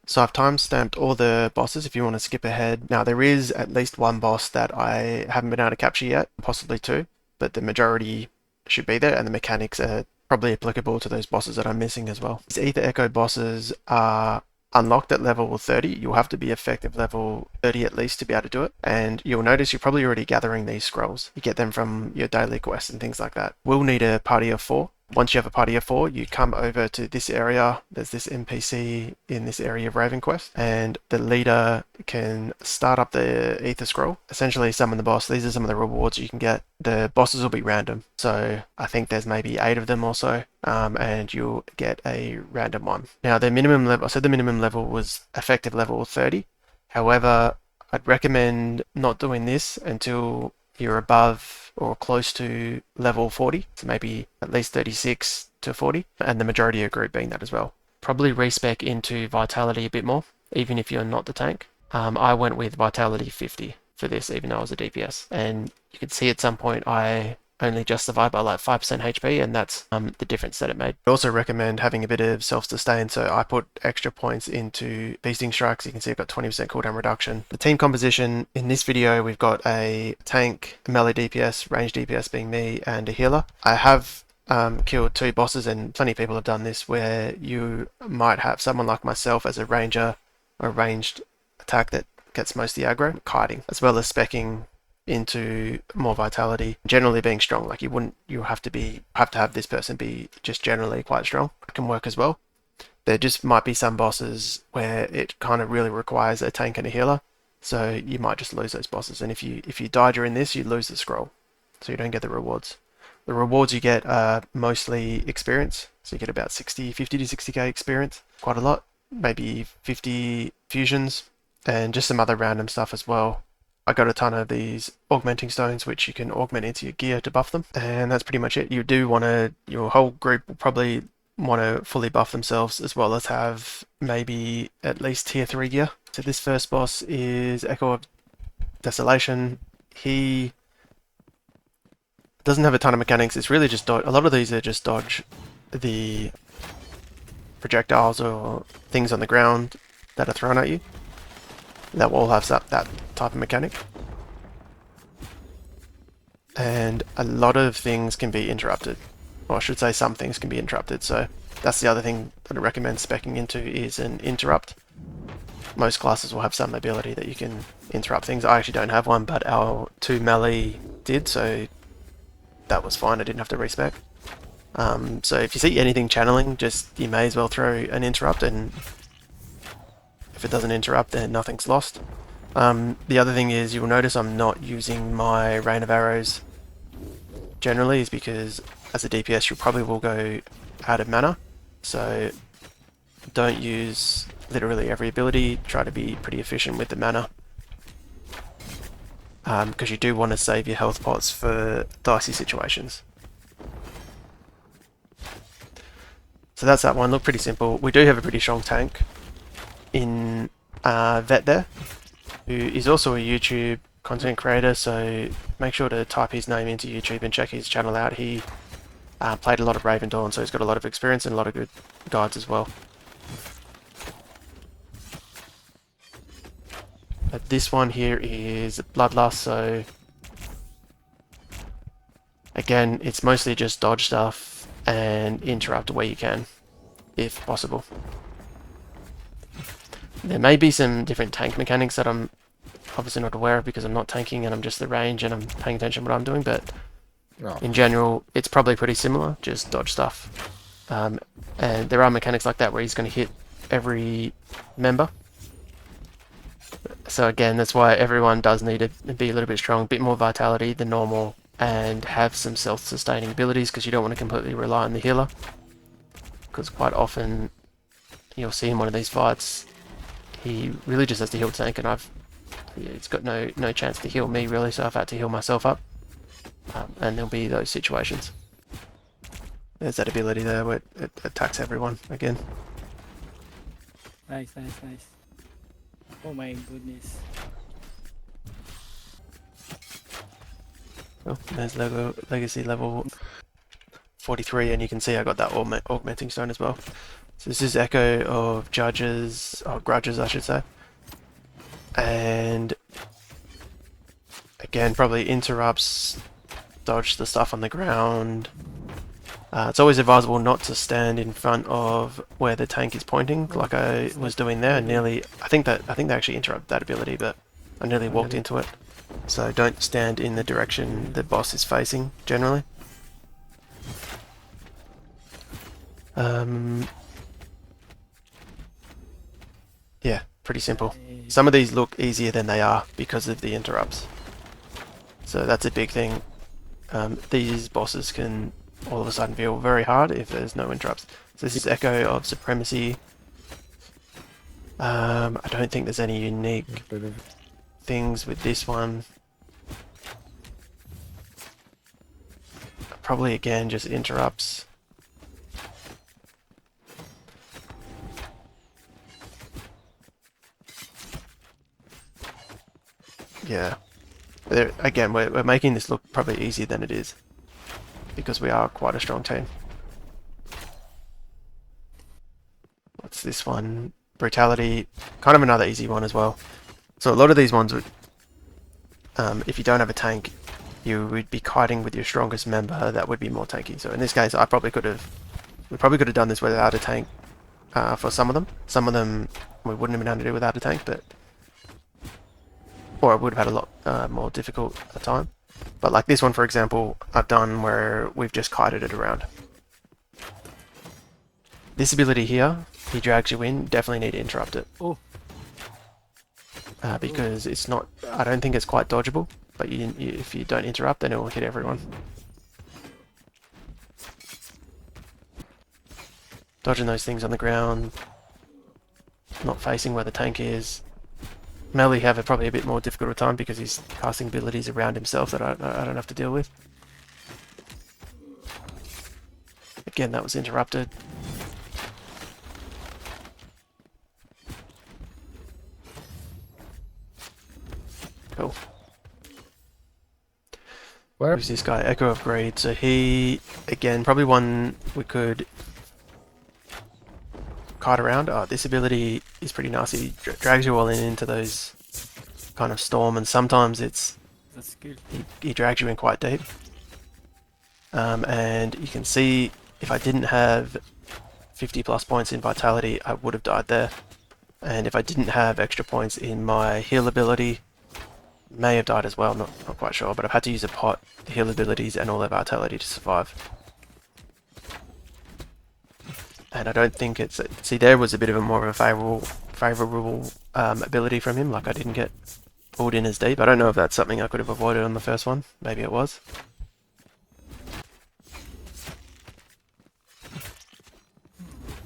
So I've time-stamped all the bosses if you want to skip ahead. Now there is at least one boss that I haven't been able to capture yet, possibly two, but the majority should be there, and the mechanics are probably applicable to those bosses that I'm missing as well. These Aether Echo bosses are unlocked at level 30. You'll have to be effective level 30 at least to be able to do it, and you'll notice you're probably already gathering these scrolls. You get them from your daily quests and things like that. We'll need a party of 4. Once you have a party of 4, you come over to this area. There's this NPC in this area of RavenQuest, and the leader can start up the Aether Scroll, essentially summon the boss. These are some of the rewards you can get. The bosses will be random, so I think there's maybe 8 of them or so, and you'll get a random one. Now the minimum level, I said the minimum level was effective level 30. However, I'd recommend not doing this until you're above or close to level 40, so maybe at least 36 to 40, and the majority of your group being that as well. Probably respec into Vitality a bit more, even if you're not the tank. I went with Vitality 50 for this, even though I was a DPS, and you can see at some point I only just survived by like 5% HP, and that's the difference that it made. I also recommend having a bit of self-sustain, so I put extra points into Feasting Strikes. You can see I've got 20% cooldown reduction. The team composition in this video, we've got a tank, a melee DPS, range DPS being me, and a healer. I have killed 2 bosses, and plenty of people have done this, where you might have someone like myself as a ranger or ranged attack that gets most of the aggro, kiting, as well as specking into more vitality, generally being strong. Like you have to have this person be just generally quite strong. It can work as well. There just might be some bosses where it kind of really requires a tank and a healer, so you might just lose those bosses. And if you die during this, you lose the scroll, so you don't get the rewards. The rewards you get are mostly experience, so you get about 50 to 60k experience, quite a lot, maybe 50 fusions, and just some other random stuff as well. I got a ton of these augmenting stones, which you can augment into your gear to buff them, and that's pretty much it. You do want to, your whole group will probably want to fully buff themselves, as well as have maybe at least tier 3 gear. So this first boss is Echo of Desolation. He doesn't have a ton of mechanics. It's really just dodge. A lot of these are just dodge the projectiles or things on the ground that are thrown at you. That will all have that type of mechanic. And a lot of things can be interrupted. Or I should say some things can be interrupted. So that's the other thing that I recommend speccing into is an interrupt. Most classes will have some ability that you can interrupt things. I actually don't have one, but our 2 melee did, so that was fine. I didn't have to respec. So if you see anything channeling, you may as well throw an interrupt, and if it doesn't interrupt, then nothing's lost. The other thing is, you will notice I'm not using my Rain of Arrows generally, is because as a DPS you probably will go out of mana, so don't use literally every ability. Try to be pretty efficient with the mana, because you do want to save your health pots for dicey situations. So that's that one. Look, pretty simple. We do have a pretty strong tank in Vet there, who is also a YouTube content creator, so make sure to type his name into YouTube and check his channel out. He played a lot of Raven Dawn, so he's got a lot of experience and a lot of good guides as well. But this one here is Bloodlust, so again, it's mostly just dodge stuff and interrupt where you can, if possible. There may be some different tank mechanics that I'm obviously not aware of because I'm not tanking and I'm just the range and I'm paying attention to what I'm doing, but in general it's probably pretty similar, just dodge stuff. And there are mechanics like that where he's going to hit every member. So again, that's why everyone does need to be a little bit strong, a bit more vitality than normal, and have some self-sustaining abilities, because you don't want to completely rely on the healer. Because quite often you'll see in one of these fights, he really just has to heal tank, and it's got no chance to heal me really, so I've had to heal myself up. And there'll be those situations. There's that ability there where it attacks everyone again. Nice. Oh my goodness. Oh, there's legacy level 43, and you can see I got that augmenting stone as well. So this is Echo of Judges, or Grudges I should say. And again, probably interrupts, dodge the stuff on the ground. It's always advisable not to stand in front of where the tank is pointing, like I was doing there. Nearly, I think they actually interrupt that ability, but I nearly walked into it. So don't stand in the direction the boss is facing, generally. Yeah, pretty simple. Some of these look easier than they are because of the interrupts. So that's a big thing. These bosses can all of a sudden feel very hard if there's no interrupts. So this is Echo of Supremacy. I don't think there's any unique things with this one. Probably again just interrupts. Yeah. Again, we're making this look probably easier than it is, because we are quite a strong team. What's this one? Brutality, kind of another easy one as well. So a lot of these ones would, if you don't have a tank, you would be kiting with your strongest member. That would be more tanky. So in this case, we probably could have done this without a tank for some of them. Some of them we wouldn't have been able to do without a tank, but or it would have had a lot more difficult a time. But like this one, for example, I've done where we've just kited it around. This ability here, he drags you in, definitely need to interrupt it. Because it's not, I don't think it's quite dodgeable, but if you don't interrupt, then it will hit everyone. Dodging those things on the ground, not facing where the tank is. Melee have probably a bit more difficult time because he's casting abilities around himself that I don't have to deal with. Again, that was interrupted. Cool. Who's this guy? Echo of Greed. So he, again, probably one we could kite around. Oh, this ability is pretty nasty. Drags you all into those kind of storm, and sometimes it's he drags you in quite deep. And you can see if I didn't have 50 plus points in Vitality, I would have died there. And if I didn't have extra points in my heal ability, may have died as well. Not quite sure, but I've had to use a pot, the heal abilities, and all their Vitality to survive. And I don't think it's... See, there was a bit of a more of a favourable ability from him, like I didn't get pulled in as deep. I don't know if that's something I could have avoided on the first one. Maybe it was.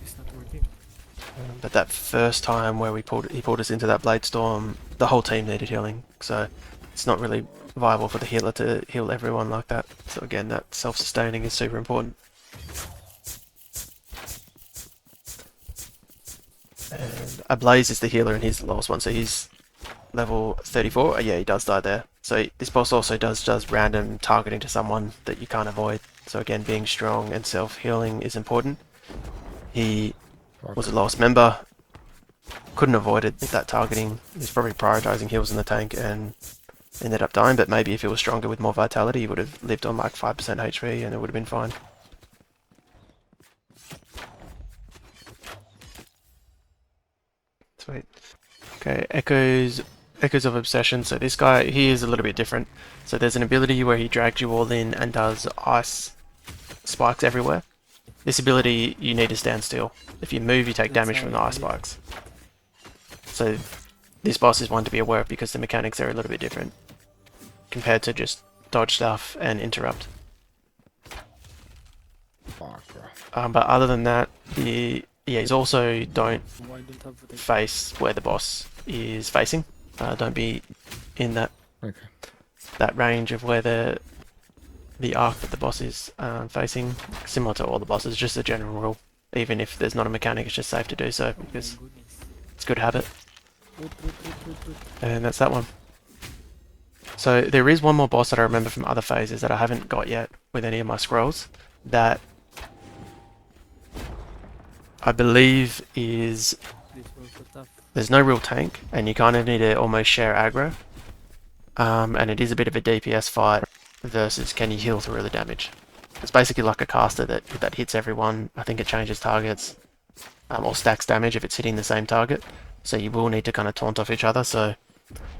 It's not working. But that first time where he pulled us into that Blade Storm, the whole team needed healing, so it's not really viable for the healer to heal everyone like that. So again, that self-sustaining is super important. And Ablaze is the healer and he's the lowest one, so he's level 34. Yeah, he does die there. So this boss also does random targeting to someone that you can't avoid. So again, being strong and self-healing is important. He was the lowest member, couldn't avoid it, that targeting. He was probably prioritizing heals in the tank and ended up dying, but maybe if he was stronger with more Vitality, he would have lived on like 5% HP and it would have been fine. Sweet. Okay, Echoes of Obsession. So this guy, he is a little bit different. So there's an ability where he drags you all in and does ice spikes everywhere. This ability, you need to stand still. If you move, you take damage from the ice spikes. So this boss is one to be aware of because the mechanics are a little bit different compared to just dodge stuff and interrupt. But other than that, he's also don't face where the boss is facing. Don't be in that range of where the arc that the boss is facing. Similar to all the bosses, just a general rule. Even if there's not a mechanic, it's just safe to do so because it's good habit. And that's that one. So there is one more boss that I remember from other phases that I haven't got yet with any of my scrolls that I believe is This was so tough. there's no real tank, and you kind of need to almost share aggro. And it is a bit of a DPS fight versus can you heal through the damage. It's basically like a caster that hits everyone. I think it changes targets or stacks damage if it's hitting the same target. So you will need to kind of taunt off each other. So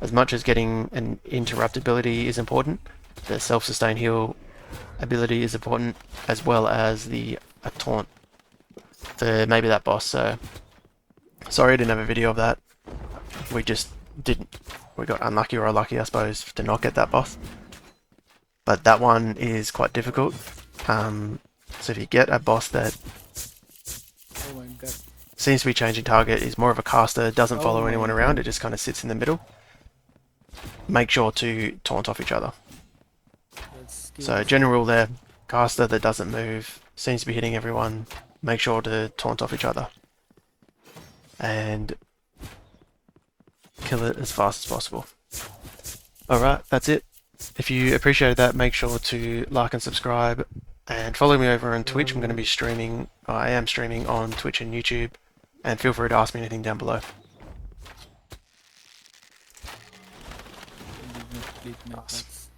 as much as getting an interruptibility is important, the self-sustain heal ability is important, as well as the a taunt for maybe that boss. So sorry I didn't have a video of that. We just didn't. We got unlucky or lucky, I suppose, to not get that boss. But that one is quite difficult. So if you get a boss that Oh my god. seems to be changing target, is more of a caster, doesn't Oh follow my anyone god. around, it just kind of sits in the middle, make sure to taunt off each other. That's So skills. general rule there, caster that doesn't move, seems to be hitting everyone, make sure to taunt off each other. And kill it as fast as possible. Alright, that's it. If you appreciated that, make sure to like and subscribe, and follow me over on Twitch. I'm going to be streaming, I am streaming on Twitch and YouTube, and feel free to ask me anything down below. I did not complete my Nice. packs.